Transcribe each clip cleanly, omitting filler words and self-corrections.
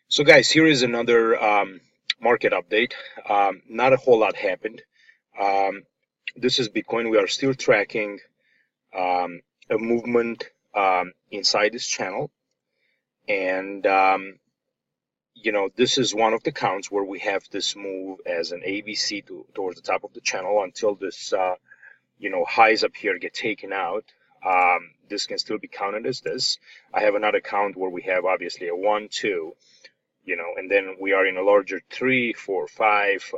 So guys, here is another market update. Not a whole lot happened. Um, this is Bitcoin. We are still tracking a movement inside this channel. And, this is one of the counts where we have this move as an ABC towards the top of the channel until this, highs up here get taken out. This can still be counted as this. I have another count where we have obviously a 1, 2, and then we are in a larger 3, 4, 5.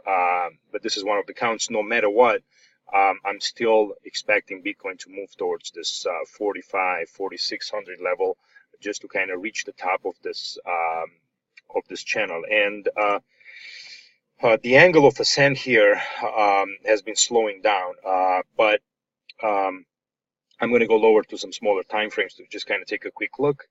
But this is one of the counts. No matter what, I'm still expecting Bitcoin to move towards this 45, 4600 level, just to kind of reach the top of this channel. And the angle of ascent here has been slowing down, but I'm going to go lower to some smaller time frames to just kind of take a quick look.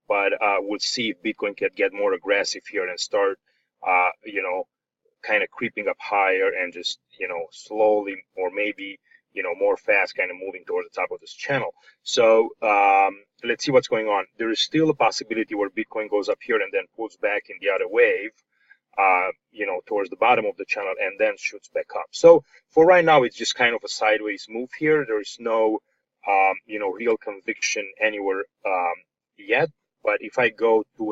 But we'll see if Bitcoin can get more aggressive here and start, kind of creeping up higher and just, slowly or maybe, more fast kind of moving towards the top of this channel. So let's see what's going on. There is still a possibility where Bitcoin goes up here and then pulls back in the other wave, towards the bottom of the channel and then shoots back up. So for right now, it's just kind of a sideways move here. There is no, real conviction anywhere yet. But if I go to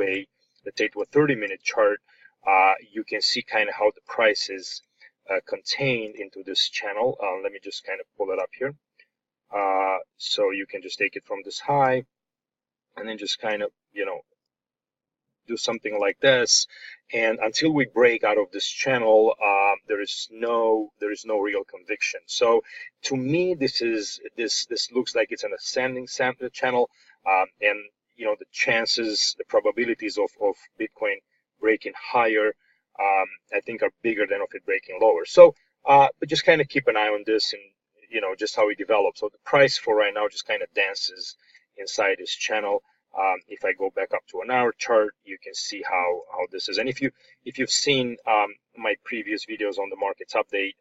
let's say to a 30-minute chart, you can see kind of how the price is contained into this channel. Let me just kind of pull it up here. So you can just take it from this high and then just kind of, do something like this. And until we break out of this channel, there is no real conviction. So to me, this looks like it's an ascending sample channel, and the chances, the probabilities of Bitcoin breaking higher, I think are bigger than of it breaking lower. So, but just kind of keep an eye on this and just how it develops. So the price for right now just kind of dances inside this channel. If I go back up to an hour chart, you can see how this is. And if you've seen my previous videos on the markets update,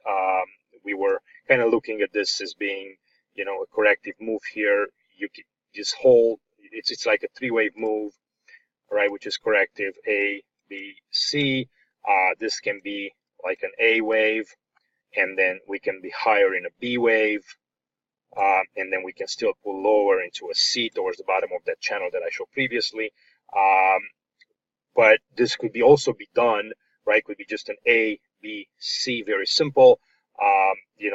we were kind of looking at this as being a corrective move here. You can just hold. It's like a three-wave move, right? Which is corrective A, B, C. This can be like an A wave, and then we can be higher in a B wave. And then we can still pull lower into a C towards the bottom of that channel that I showed previously. But this could also be done, right? Could be just an A, B, C, very simple.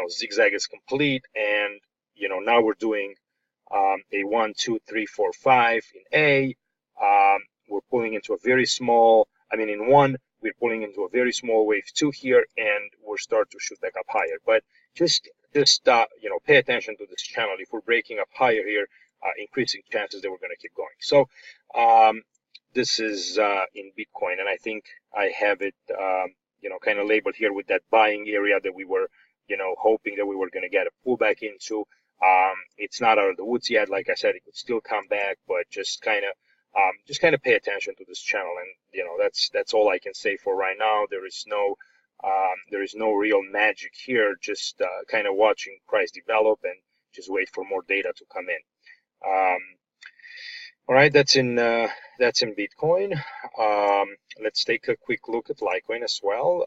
Zigzag is complete, and now we're doing a 1, 2, 3, 4, 5 in A. We're pulling into a very small. In 1, we're pulling into a very small wave 2 here, and we're start to shoot back up higher. But just pay attention to this channel. If we're breaking up higher here, increasing chances that we're going to keep going. So this is in Bitcoin, and I think I have it kind of labeled here with that buying area that we were hoping that we were going to get a pullback into. It's not out of the woods yet. Like I said, it could still come back, but just kind of pay attention to this channel. And that's all I can say for right now. There is no real magic here. Just kind of watching price develop and just wait for more data to come in. All right, that's in Bitcoin. Let's take a quick look at Litecoin as well.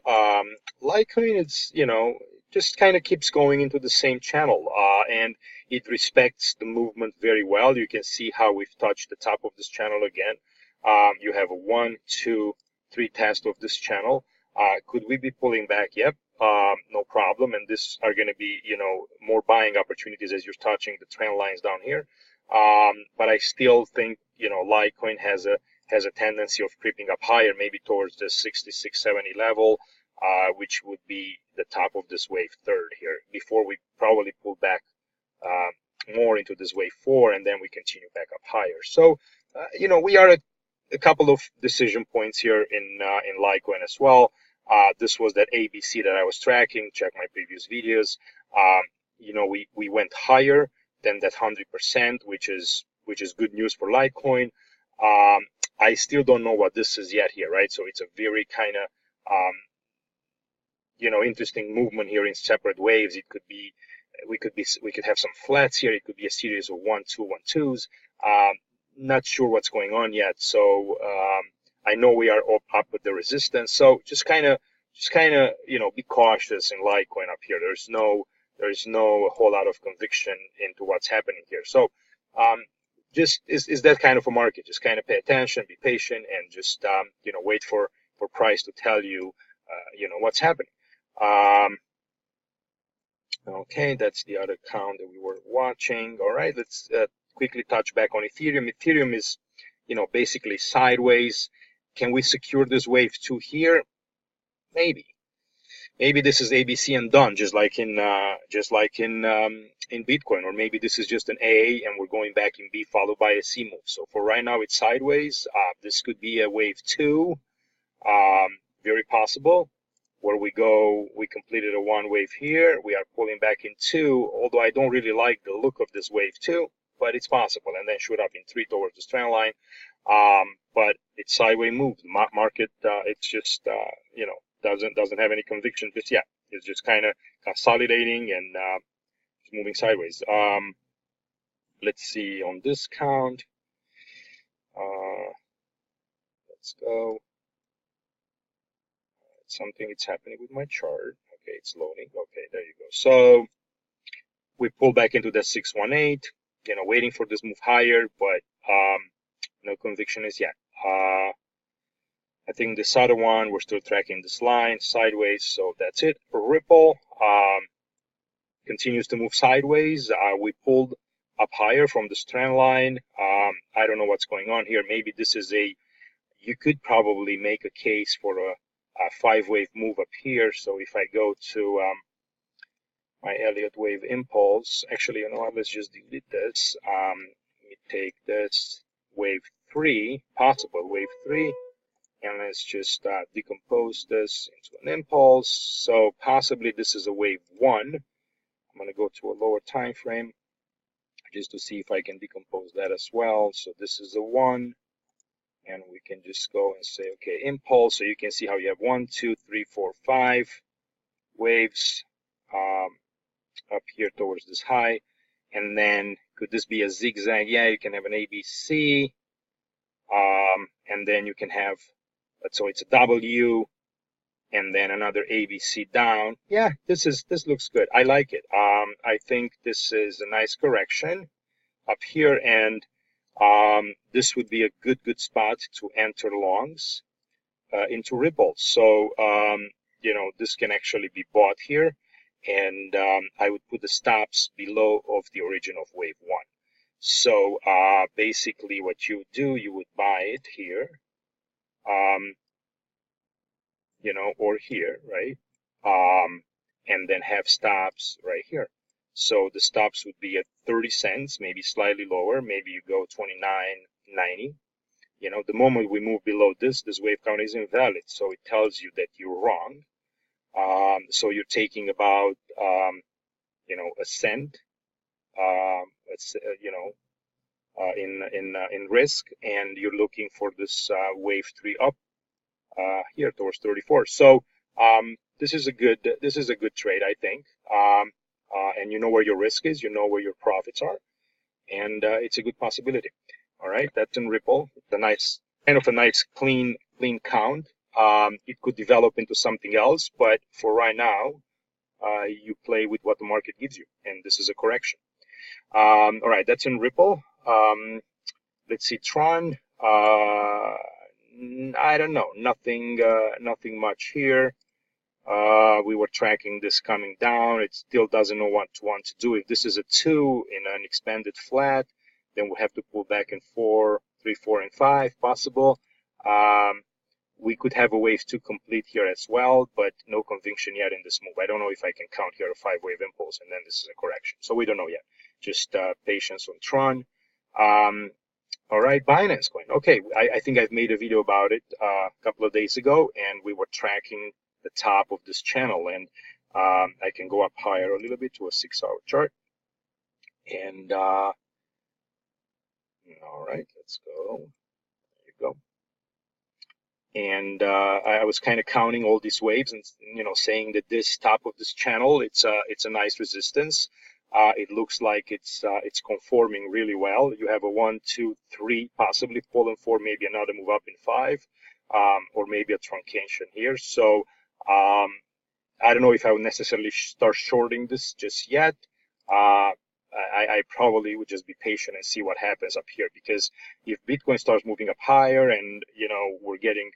Litecoin is just kind of keeps going into the same channel, and it respects the movement very well. You can see how we've touched the top of this channel again. You have a 1, 2, 3 test of this channel. Could we be pulling back? Yep, no problem. And this are going to be, more buying opportunities as you're touching the trend lines down here. But I still think, Litecoin has a tendency of creeping up higher, maybe towards the 6670 level, which would be the top of this wave 3rd here, before we probably pull back more into this wave 4, and then we continue back up higher. So, we are at a couple of decision points here in Litecoin as well. This was that ABC that I was tracking. Check my previous videos. We went higher than that 100%, which is good news for Litecoin. I still don't know what this is yet here, right? So it's a very kind of interesting movement here in separate waves. It could be we could have some flats here. It could be a series of 1, 2, 1, 2s. not sure what's going on yet. So I know we are up with the resistance. So just kind of, you know, be cautious in Litecoin up here. There's no whole lot of conviction into what's happening here. So just is that kind of a market. Just kind of pay attention, be patient, and just you know, wait for price to tell you you know, what's happening. Okay, that's the other account that we were watching. All right, let's quickly touch back on Ethereum. Ethereum is, you know, basically sideways. Can we secure this wave 2 here? Maybe. Maybe this is ABC and done, just like in Bitcoin, or maybe this is just an A and we're going back in B followed by a C move. So for right now, it's sideways. This could be a wave 2, very possible. Where we completed a 1 wave here. We are pulling back in 2, although I don't really like the look of this wave 2, but it's possible. And then shoot up in 3 towards the trend line. But it's sideways move. The market, it's just, you know, doesn't have any conviction just yet. It's just kind of consolidating and moving sideways. Let's see on this count. Let's go. Something it's happening with my chart. Okay, it's loading. Okay, there you go. So we pull back into that 618, you know, waiting for this move higher, but no conviction is yet. I think this other one, we're still tracking this line sideways, so that's it. Ripple continues to move sideways. We pulled up higher from this trend line. I don't know what's going on here. Maybe this is you could probably make a case for a 5-wave move up here. So if I go to my Elliott wave impulse, actually, you know what, let's just delete this. Let me take this wave 3, possible wave 3, and let's just decompose this into an impulse. So possibly this is a wave 1. I'm going to go to a lower time frame just to see if I can decompose that as well. So this is a 1. And we can just go and say, okay, impulse. So you can see how you have 1, 2, 3, 4, 5 waves up here towards this high. And then could this be a zigzag? Yeah, you can have an ABC. And then you can have, so it's a W, and then another ABC down. Yeah, this looks good. I like it. I think this is a nice correction up here, and this would be a good spot to enter longs into Ripple. So you know, this can actually be bought here, and I would put the stops below of the origin of wave 1. So basically what you would do, you would buy it here, you know, or here, right? And then have stops right here. So the stops would be at 30 cents, maybe slightly lower. Maybe you go 29.90. You know, the moment we move below this wave count is invalid. So it tells you that you're wrong. So you're taking about, you know, a cent, you know, in risk, and you're looking for this wave 3 up here towards 34. So this is a good trade, I think. And you know where your risk is, you know where your profits are, and it's a good possibility. All right, that's in Ripple. It's a nice, kind of a nice clean count. It could develop into something else, but for right now, you play with what the market gives you, and this is a correction. All right, that's in Ripple. Let's see, Tron. I don't know, nothing much here. We were tracking this coming down. It still doesn't know what to want to do. If this is a 2 in an expanded flat, then we have to pull back in 4, 3, 4, and 5 possible. We could have a wave 2 complete here as well, but no conviction yet in this move. I don't know if I can count here a 5-wave impulse, and then this is a correction. So we don't know yet. Just patience on Tron. All right, Binance Coin. Okay, I think I've made a video about it a couple of days ago, and we were tracking the top of this channel, and I can go up higher a little bit to a 6-hour chart. And all right, let's go. There you go. And I was kind of counting all these waves and, you know, saying that this top of this channel, it's a nice resistance. It looks like it's conforming really well. You have a 1, 2, 3, possibly pull in 4, maybe another move up in 5, or maybe a truncation here. So I don't know if I would necessarily start shorting this just yet. I probably would just be patient and see what happens up here, because if Bitcoin starts moving up higher and we're getting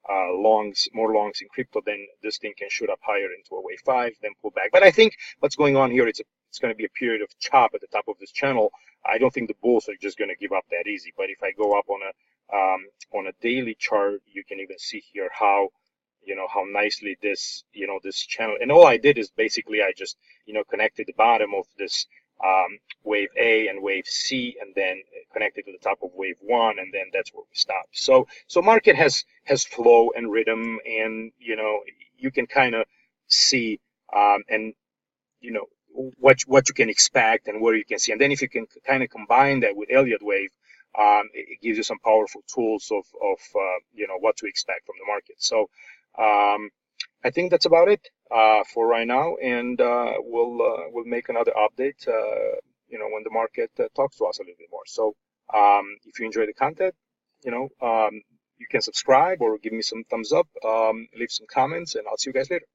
more longs in crypto, then this thing can shoot up higher into a wave 5, then pull back. But I think what's going on here, it's going to be a period of chop at the top of this channel. I don't think the bulls are just going to give up that easy. But if I go up on a daily chart, you can even see here how how nicely this this channel, and all I did is basically I just connected the bottom of this wave A and wave C, and then connected to the top of wave 1, and then that's where we stopped. So market has flow and rhythm, and you can kind of see and what you can expect and where you can see, and then if you can kind of combine that with Elliott wave, it gives you some powerful tools of what to expect from the market. So I think that's about it for right now, and we'll make another update when the market talks to us a little bit more. So if you enjoy the content, you can subscribe or give me some thumbs up, leave some comments, and I'll see you guys later.